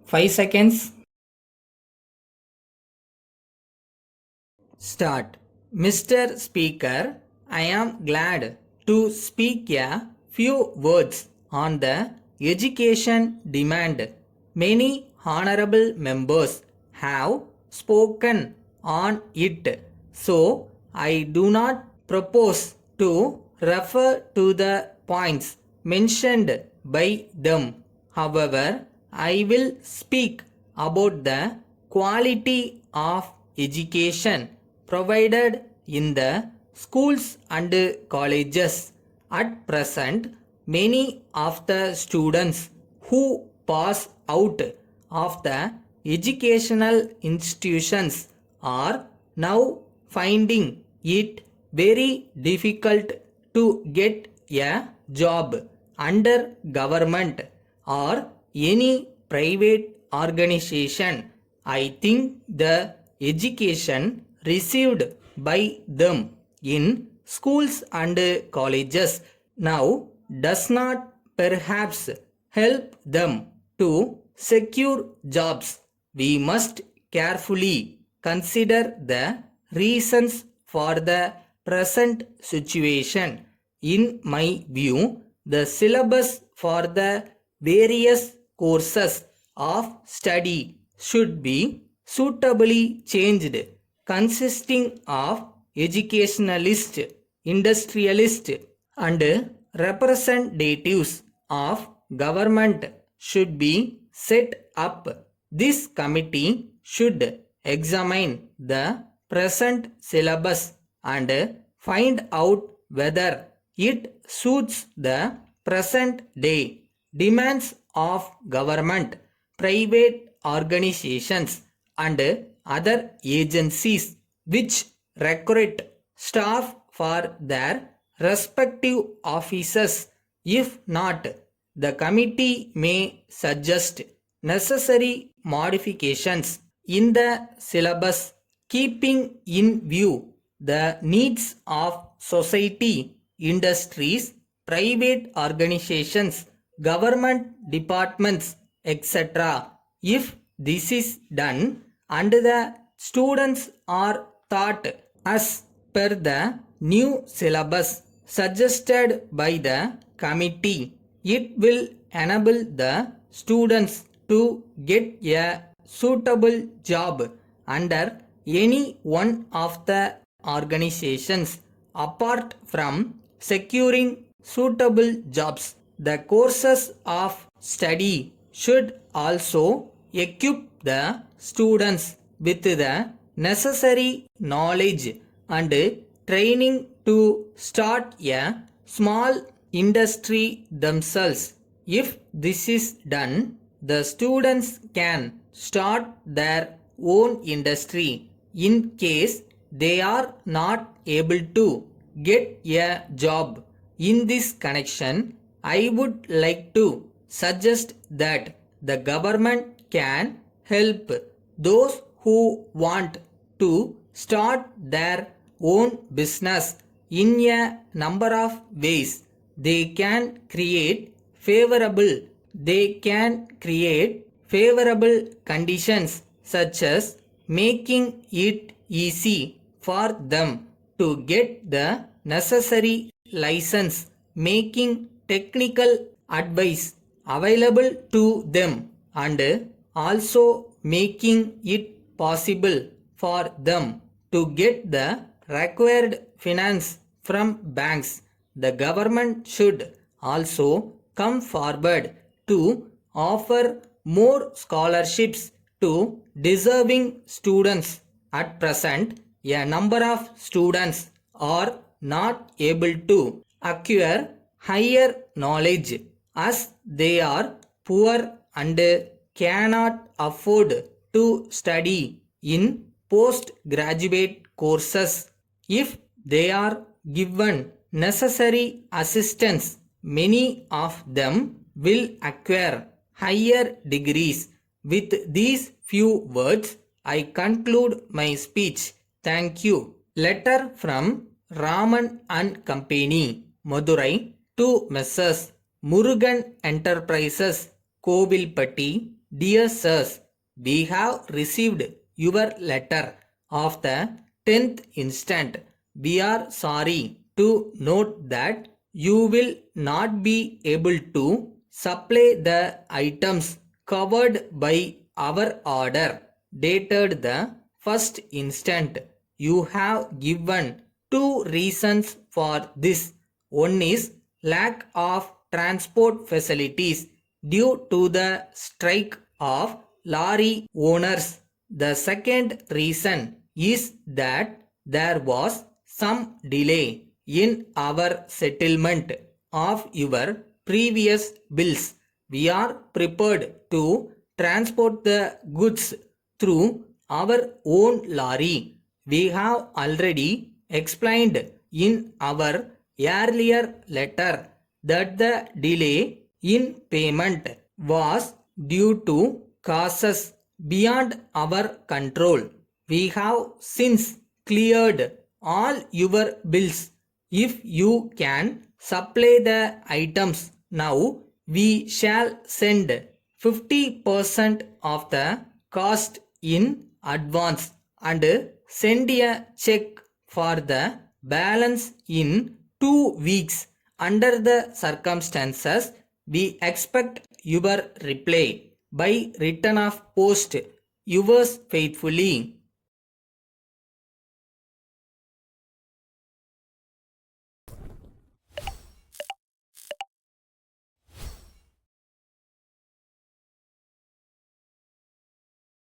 5 seconds. Start. Mr. Speaker, I am glad to speak a few words on the education demand. Many honorable members have spoken on it, so I do not propose to refer to the points mentioned by them. However, I will speak about the quality of education provided in the schools and colleges. At present, many of the students who pass out of the educational institutions are now finding it very difficult to get a job under government or any private organization. I think the education received by them in schools and colleges now does not perhaps help them to secure jobs. We must carefully consider the reasons for the present situation. In my view, the syllabus for the various courses of study should be suitably changed, consisting of educationalist, industrialist, and representatives of government should be set up. This committee should examine the present syllabus and find out whether it suits the present day demands of government, private organizations, and other agencies which recruit staff for their respective offices. If not, the committee may suggest necessary modifications in the syllabus, keeping in view the needs of society, industries, private organizations, government departments, etc. If this is done and the students are taught as per the new syllabus suggested by the committee, it will enable the students to get a suitable job under any one of the organizations. Apart from securing suitable jobs, the courses of study should also equip the students with the necessary knowledge and training to start a small industry themselves. If this is done, the students can start their own industry. In case they are not able to get a job in this connection, I would like to suggest that the government can help those who want to start their own business in a number of ways. They can create favorable conditions such as making it easy for them to get the necessary license, making technical advice available to them, and also making it possible for them to get the required finance from banks. The government should also come forward to offer more scholarships to deserving students. At present, a number of students are not able to acquire higher knowledge as they are poor and cannot afford to study in postgraduate courses. If they are given necessary assistance, many of them will acquire higher degrees. With these few words, I conclude my speech. Thank you. Letter from Raman and Company, Madurai, to Messrs. Murugan Enterprises, Kovilpatti, Dear sirs, we have received your letter of the 10th instant. We are sorry to note that you will not be able to supply the items covered by our order dated the first instant. You have given two reasons for this. One is lack of transport facilities due to the strike of lorry owners. The second reason is that there was some delay in our settlement of your previous bills. We are prepared to transport the goods through our own lorry. We have already explained in our earlier letter that the delay in payment was due to causes beyond our control. We have since cleared all your bills. If you can supply the items now, we shall send 50% of the cost in advance and send a check for the balance in 2 weeks. Under the circumstances, we expect your reply by return of post. Yours faithfully.